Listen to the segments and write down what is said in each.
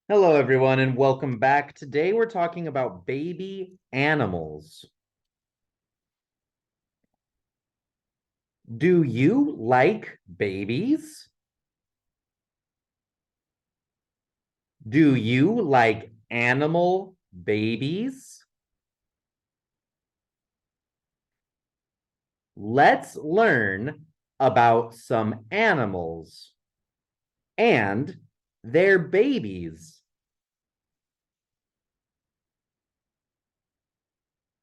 Hello, everyone, and welcome back. Today we're talking about baby animals. Do you like babies? Do you like animal babies? Let's learn about some animals and their babies.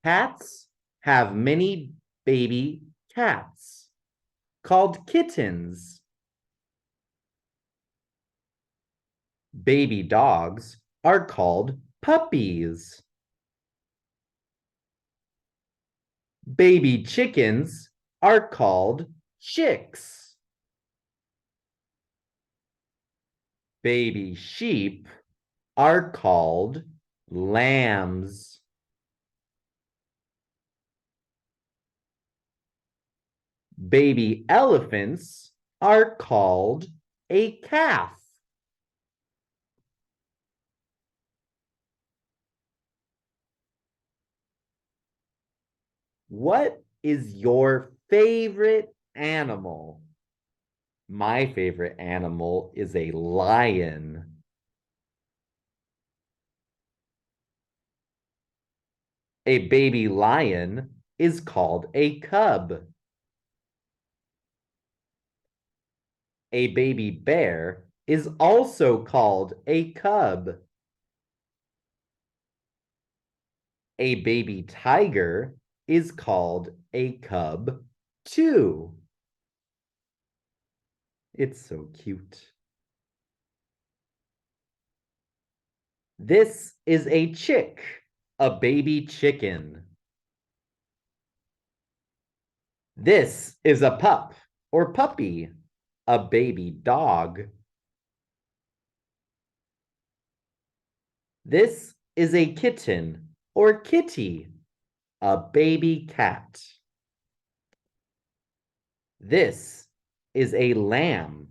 Cats have many baby cats called kittens. Baby dogs are called puppies. Baby chickens are called chicks. Baby sheep are called lambs. Baby elephants are called a calf. What is your favorite animal? My favorite animal is a lion. A baby lion is called a cub. A baby bear is also called a cub. A baby tiger is called a cub too. It's so cute. This is a chick, a baby chicken. This is a pup or puppy, a baby dog. This is a kitten or kitty, a baby cat. This is a lamb,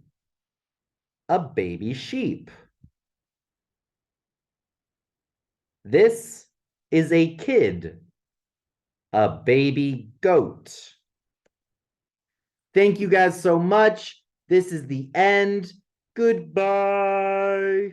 a baby sheep. This is a kid, a baby goat. Thank you guys so much. This is the end. Goodbye.